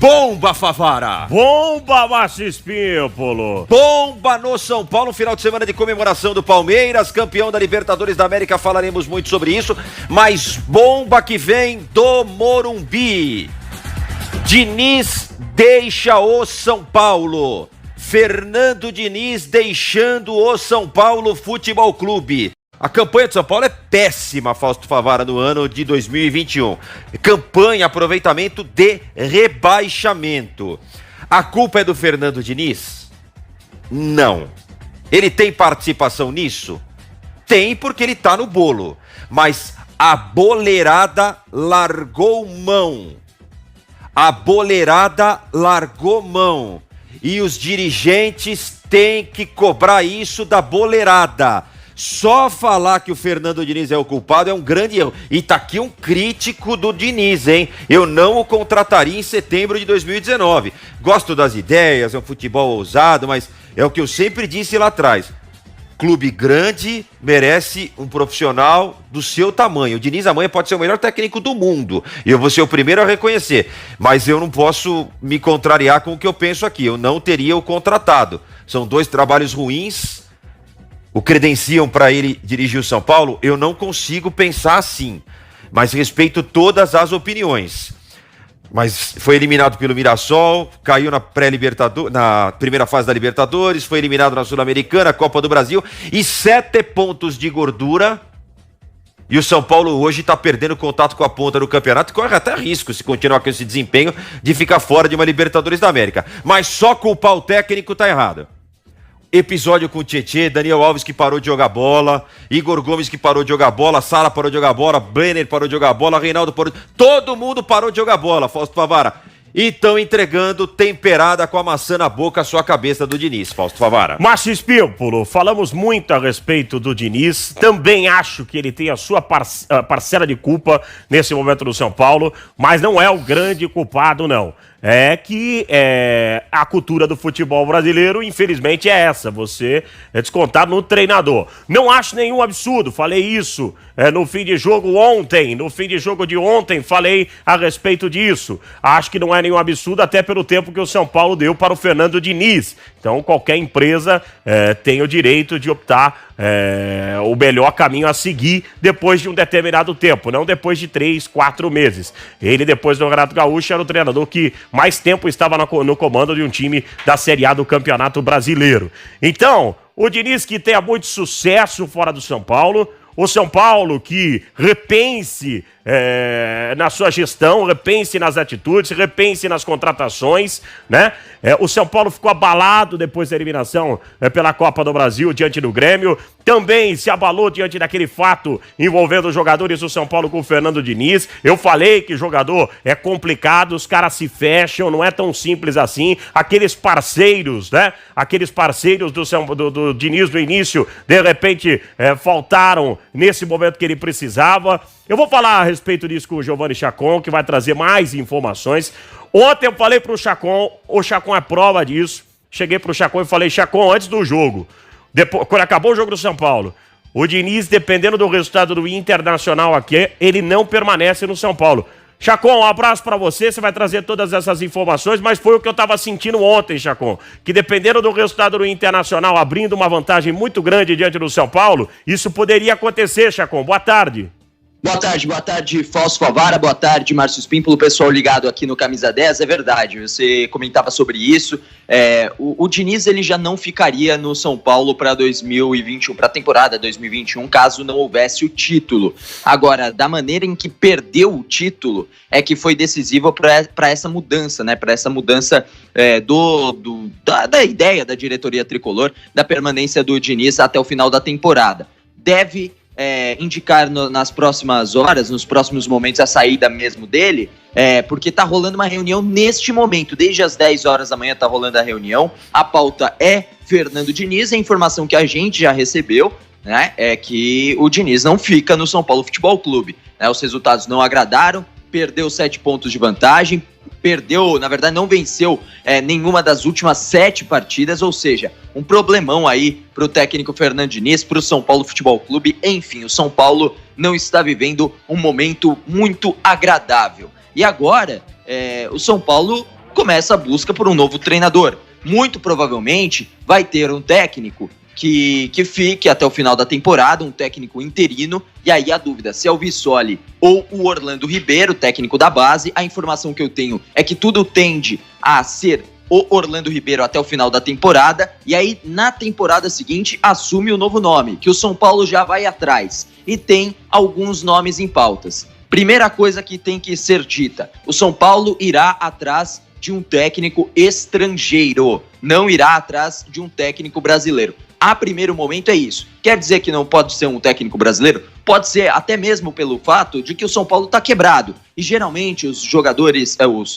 Bomba, Favara! Bomba, Márcio Espímpolo! Bomba no São Paulo, final de semana de comemoração do Palmeiras, campeão da Libertadores da América, falaremos muito sobre isso, mas bomba que vem do Morumbi. Diniz deixa o São Paulo. Fernando Diniz deixando o São Paulo Futebol Clube. A campanha de São Paulo é péssima, Fausto Favara, no ano de 2021. Campanha, aproveitamento de rebaixamento. A culpa é do Fernando Diniz? Não. Ele tem participação nisso? Tem, porque ele tá no bolo. Mas a boleirada largou mão. A boleirada largou mão. E os dirigentes têm que cobrar isso da boleirada. Só falar que o Fernando Diniz é o culpado é um grande erro. E tá aqui um crítico do Diniz, hein? Eu não o contrataria em setembro de 2019. Gosto das ideias, é um futebol ousado, mas é o que eu sempre disse lá atrás. Clube grande merece um profissional do seu tamanho. O Diniz amanhã pode ser o melhor técnico do mundo. E eu vou ser o primeiro a reconhecer. Mas eu não posso me contrariar com o que eu penso aqui. Eu não teria o contratado. São dois trabalhos ruins. O credenciam para ele dirigir o São Paulo? Eu não consigo pensar assim. Mas respeito todas as opiniões. Mas foi eliminado pelo Mirassol, caiu na pré-Libertadores, na primeira fase da Libertadores, foi eliminado na Sul-Americana, Copa do Brasil, e 7 pontos de gordura. E o São Paulo hoje está perdendo contato com a ponta do campeonato e corre até risco, se continuar com esse desempenho, de ficar fora de uma Libertadores da América. Mas só culpar o técnico tá errado. Episódio com o Tietê, Daniel Alves que parou de jogar bola, Igor Gomes que parou de jogar bola, Sala parou de jogar bola, Brenner parou de jogar bola, Reinaldo parou de... Todo mundo parou de jogar bola, Fausto Favara. E estão entregando temperada com a maçã na boca a sua cabeça do Diniz, Fausto Favara. Márcio Espímpolo, falamos muito a respeito do Diniz. Também acho que ele tem a sua parcela de culpa nesse momento do São Paulo, mas não é o grande culpado, não. É que a cultura do futebol brasileiro, infelizmente, é essa. Você é descontado no treinador. Não acho nenhum absurdo, falei isso no fim de jogo ontem. No fim de jogo de ontem, falei a respeito disso. Acho que não é nenhum absurdo, até pelo tempo que o São Paulo deu para o Fernando Diniz. Então, qualquer empresa tem o direito de optar o melhor caminho a seguir depois de um determinado tempo, não depois de 3, 4 meses. Ele, depois do Renato Gaúcho, era o treinador que mais tempo estava no comando de um time da Série A do Campeonato Brasileiro. Então, o Diniz que tenha muito sucesso fora do São Paulo, o São Paulo que repense na sua gestão, repense nas atitudes, repense nas contratações, né? O São Paulo ficou abalado depois da eliminação pela Copa do Brasil diante do Grêmio, também se abalou diante daquele fato envolvendo os jogadores do São Paulo com o Fernando Diniz. Eu falei que jogador é complicado, os caras se fecham, não é tão simples assim. Aqueles parceiros, né? Aqueles parceiros do Diniz no início, de repente faltaram nesse momento que ele precisava. Eu vou falar a respeito disso com o Giovanni Chacon, que vai trazer mais informações. Ontem eu falei pro Chacon, o Chacon é prova disso. Cheguei pro Chacon e falei, Chacon, antes do jogo, quando acabou o jogo do São Paulo, o Diniz, dependendo do resultado do Internacional aqui, ele não permanece no São Paulo. Chacon, um abraço pra você vai trazer todas essas informações, mas foi o que eu tava sentindo ontem, Chacon, que dependendo do resultado do Internacional, abrindo uma vantagem muito grande diante do São Paulo, isso poderia acontecer, Chacon. Boa tarde. Boa tarde, Fausto Favara, boa tarde, Márcio Espímpolo, pessoal ligado aqui no Camisa 10, é verdade, você comentava sobre isso, o Diniz ele já não ficaria no São Paulo para 2021, para a temporada 2021, caso não houvesse o título. Agora, da maneira em que perdeu o título, é que foi decisivo para essa mudança, né, para essa mudança da ideia da diretoria tricolor, da permanência do Diniz até o final da temporada. Deve indicar nas próximas horas, nos próximos momentos, a saída mesmo dele, porque tá rolando uma reunião neste momento, desde as 10 horas da manhã tá rolando a reunião, a pauta é Fernando Diniz, a informação que a gente já recebeu, né, é que o Diniz não fica no São Paulo Futebol Clube, né, os resultados não agradaram, perdeu 7 pontos de vantagem, na verdade não venceu nenhuma das últimas 7 partidas, ou seja, um problemão aí pro técnico Fernando Diniz, pro São Paulo Futebol Clube, enfim, o São Paulo não está vivendo um momento muito agradável. E agora, o São Paulo começa a busca por um novo treinador. Muito provavelmente vai ter um técnico que fique até o final da temporada, um técnico interino, e aí a dúvida se é o Vissoli ou o Orlando Ribeiro, técnico da base. A informação que eu tenho é que tudo tende a ser o Orlando Ribeiro até o final da temporada, e aí na temporada seguinte assume o novo nome, que o São Paulo já vai atrás, e tem alguns nomes em pautas. Primeira coisa que tem que ser dita, o São Paulo irá atrás de um técnico estrangeiro, não irá atrás de um técnico brasileiro. A primeiro momento é isso. Quer dizer que não pode ser um técnico brasileiro? Pode ser, até mesmo pelo fato de que o São Paulo está quebrado. E geralmente os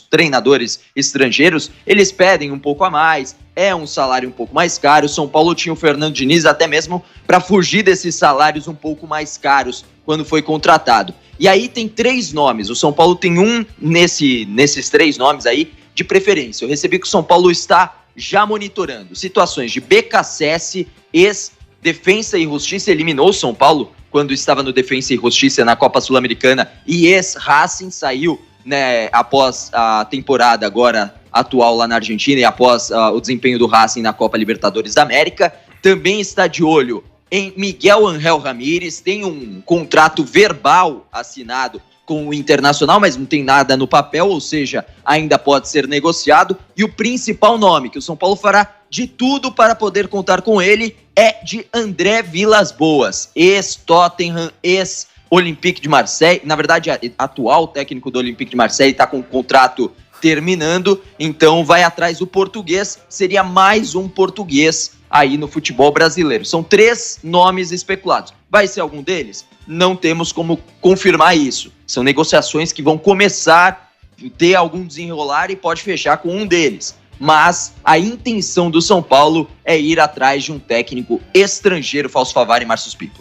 treinadores estrangeiros, eles pedem um pouco a mais, é um salário um pouco mais caro. O São Paulo tinha o Fernando Diniz até mesmo para fugir desses salários um pouco mais caros quando foi contratado. E aí tem 3 nomes. O São Paulo tem um nesses 3 nomes aí de preferência. Eu recebi que o São Paulo está já monitorando situações de BKSS, ex-Defensa e Justiça, eliminou o São Paulo quando estava no Defensa e Justiça na Copa Sul-Americana, e ex-Racing saiu, né, após a temporada agora atual lá na Argentina e após o desempenho do Racing na Copa Libertadores da América. Também está de olho em Miguel Ángel Ramírez, tem um contrato verbal assinado com o Internacional, mas não tem nada no papel, ou seja, ainda pode ser negociado. E o principal nome que o São Paulo fará de tudo para poder contar com ele é de André Vilas-Boas, ex-Tottenham, ex-Olympique de Marseille. Na verdade, atual técnico do Olympique de Marseille, está com o contrato terminando, então vai atrás do português. Seria mais um português aí no futebol brasileiro. São 3 nomes especulados. Vai ser algum deles? Não temos como confirmar isso. São negociações que vão começar a ter algum desenrolar e pode fechar com um deles. Mas a intenção do São Paulo é ir atrás de um técnico estrangeiro, Fausto Favari e Márcio Pinto.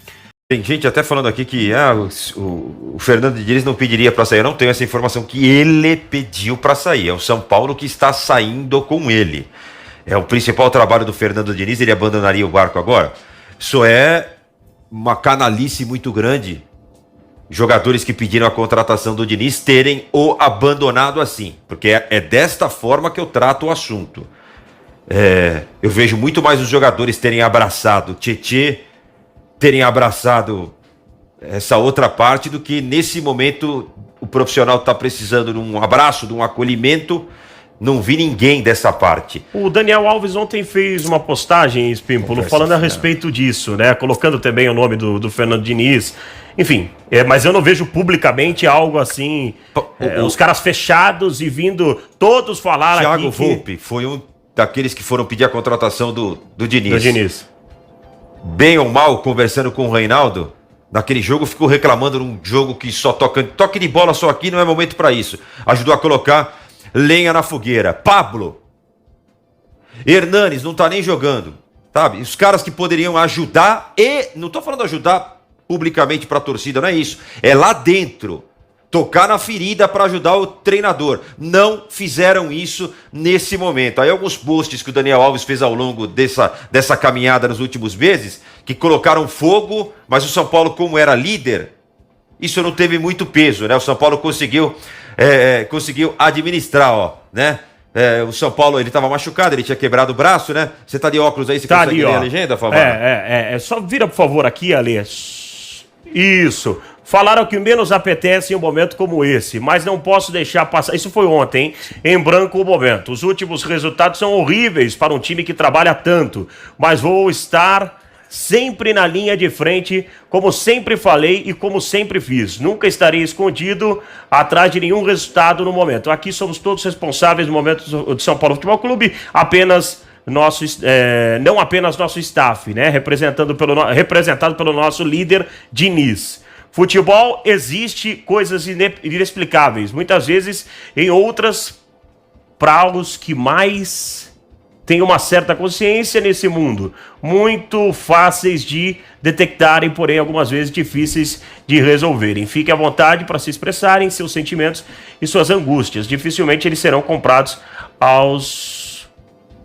Tem gente até falando aqui que o Fernando Diniz não pediria para sair. Eu não tenho essa informação que ele pediu para sair. É o São Paulo que está saindo com ele. É o principal trabalho do Fernando Diniz. Ele abandonaria o barco agora? Isso é uma canalice muito grande. Jogadores que pediram a contratação do Diniz terem o abandonado assim. Porque é desta forma que eu trato o assunto. Eu vejo muito mais os jogadores terem abraçado Tietê, terem abraçado essa outra parte, do que nesse momento o profissional está precisando de um abraço, de um acolhimento. Não vi ninguém dessa parte. O Daniel Alves ontem fez uma postagem, Espímpolo, falando a respeito disso, né? Colocando também o nome do Fernando Diniz. Enfim, mas eu não vejo publicamente algo assim, os caras fechados e vindo todos falar Thiago aqui. Thiago Volpe foi um daqueles que foram pedir a contratação do Diniz. Do Diniz. Bem ou mal, conversando com o Reinaldo, naquele jogo ficou reclamando num jogo que só toque de bola só aqui, não é momento para isso. Ajudou a colocar lenha na fogueira. Pablo Hernanes não tá nem jogando, sabe? Os caras que poderiam ajudar, e não tô falando ajudar publicamente para a torcida, não é isso. É lá dentro, tocar na ferida para ajudar o treinador. Não fizeram isso nesse momento. Aí alguns posts que o Daniel Alves fez ao longo dessa caminhada nos últimos meses, que colocaram fogo, mas o São Paulo, como era líder, isso não teve muito peso, né? O São Paulo conseguiu administrar, ó, né? O São Paulo, ele estava machucado, ele tinha quebrado o braço, né? Você tá de óculos aí, você tá consegue ali, ler a legenda, Favara? Só vira, por favor, aqui, Ale. Isso. Falaram que menos apetece em um momento como esse, mas não posso deixar passar. Isso foi ontem, hein? Em branco o momento. Os últimos resultados são horríveis para um time que trabalha tanto, mas vou estar sempre na linha de frente, como sempre falei e como sempre fiz. Nunca estarei escondido atrás de nenhum resultado no momento. Aqui somos todos responsáveis no momento do São Paulo Futebol Clube, não apenas nosso staff, né? Representado pelo nosso líder Diniz. Futebol existe coisas inexplicáveis, muitas vezes em outras, para os que mais têm uma certa consciência nesse mundo, muito fáceis de detectarem, porém algumas vezes difíceis de resolverem. Fique à vontade para se expressarem seus sentimentos e suas angústias. Dificilmente eles serão comprados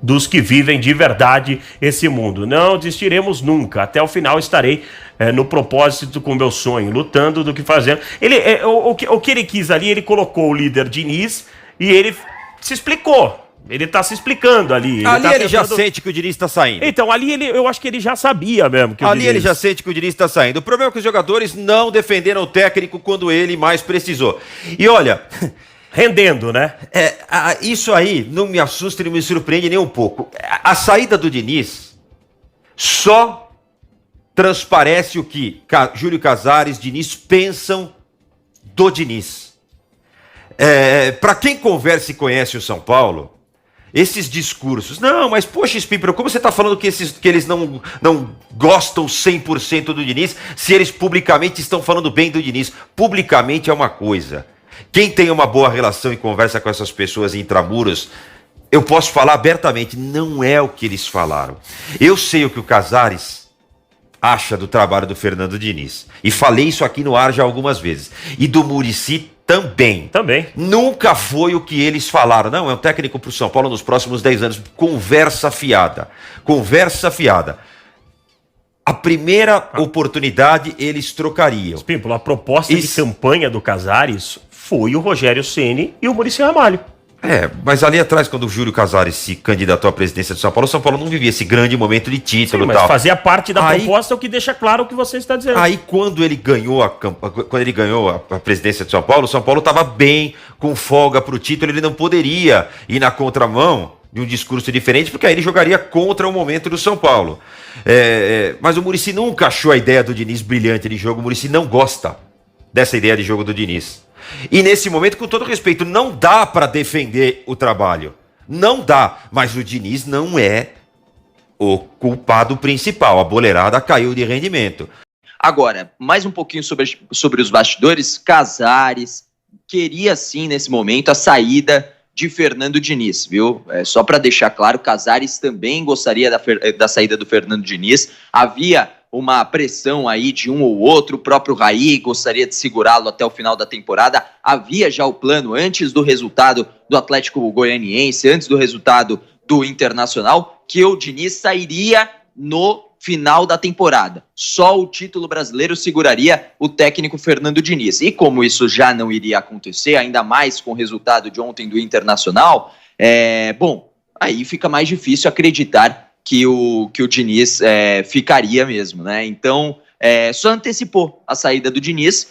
dos que vivem de verdade esse mundo. Não desistiremos nunca. Até o final estarei no propósito com o meu sonho, lutando do que fazendo. O que ele quis ali, ele colocou o líder Diniz e ele se explicou. Ele tá se explicando ali. Ele já sente que o Diniz tá saindo. Então, ali eu acho que ele já sabia mesmo. Que ele já sente que o Diniz tá saindo. O problema é que os jogadores não defenderam o técnico quando ele mais precisou. E olha... Rendendo, né? Isso aí não me assusta e não me surpreende nem um pouco. A saída do Diniz só transparece o que Júlio Casares, Diniz pensam do Diniz. Para quem conversa e conhece o São Paulo... Esses discursos, não, mas poxa, Espímparo, como você está falando que eles não gostam 100% do Diniz, se eles publicamente estão falando bem do Diniz? Publicamente é uma coisa. Quem tem uma boa relação e conversa com essas pessoas intramuros, eu posso falar abertamente, não é o que eles falaram. Eu sei o que o Casares acha do trabalho do Fernando Diniz. E falei isso aqui no ar já algumas vezes. E do Muricy também. Nunca foi o que eles falaram. Não, é um técnico para o São Paulo nos próximos 10 anos. Conversa fiada. Conversa fiada. A primeira oportunidade eles trocariam. Espímpolo, a proposta de campanha do Casares foi o Rogério Ceni e o Muricy Ramalho. Mas ali atrás, quando o Júlio Casares se candidatou à presidência de São Paulo, o São Paulo não vivia esse grande momento de título. Sim, mas fazia parte da proposta, o que deixa claro o que você está dizendo. Aí, quando ele ganhou a presidência de São Paulo estava bem, com folga para o título, ele não poderia ir na contramão de um discurso diferente, porque aí ele jogaria contra o momento do São Paulo. Mas o Muricy nunca achou a ideia do Diniz brilhante de jogo, o Muricy não gosta dessa ideia de jogo do Diniz. E nesse momento, com todo respeito, não dá para defender o trabalho. Não dá. Mas o Diniz não é o culpado principal. A boleirada caiu de rendimento. Agora, mais um pouquinho sobre os bastidores. Casares queria sim, nesse momento, a saída de Fernando Diniz, viu? Só para deixar claro, Casares também gostaria da saída do Fernando Diniz. Havia uma pressão aí de um ou outro, o próprio Raí gostaria de segurá-lo até o final da temporada. Havia já o plano antes do resultado do Atlético Goianiense, antes do resultado do Internacional, que o Diniz sairia no final da temporada. Só o título brasileiro seguraria o técnico Fernando Diniz. E como isso já não iria acontecer, ainda mais com o resultado de ontem do Internacional, aí fica mais difícil acreditar que o Diniz ficaria mesmo, né? Então, só antecipou a saída do Diniz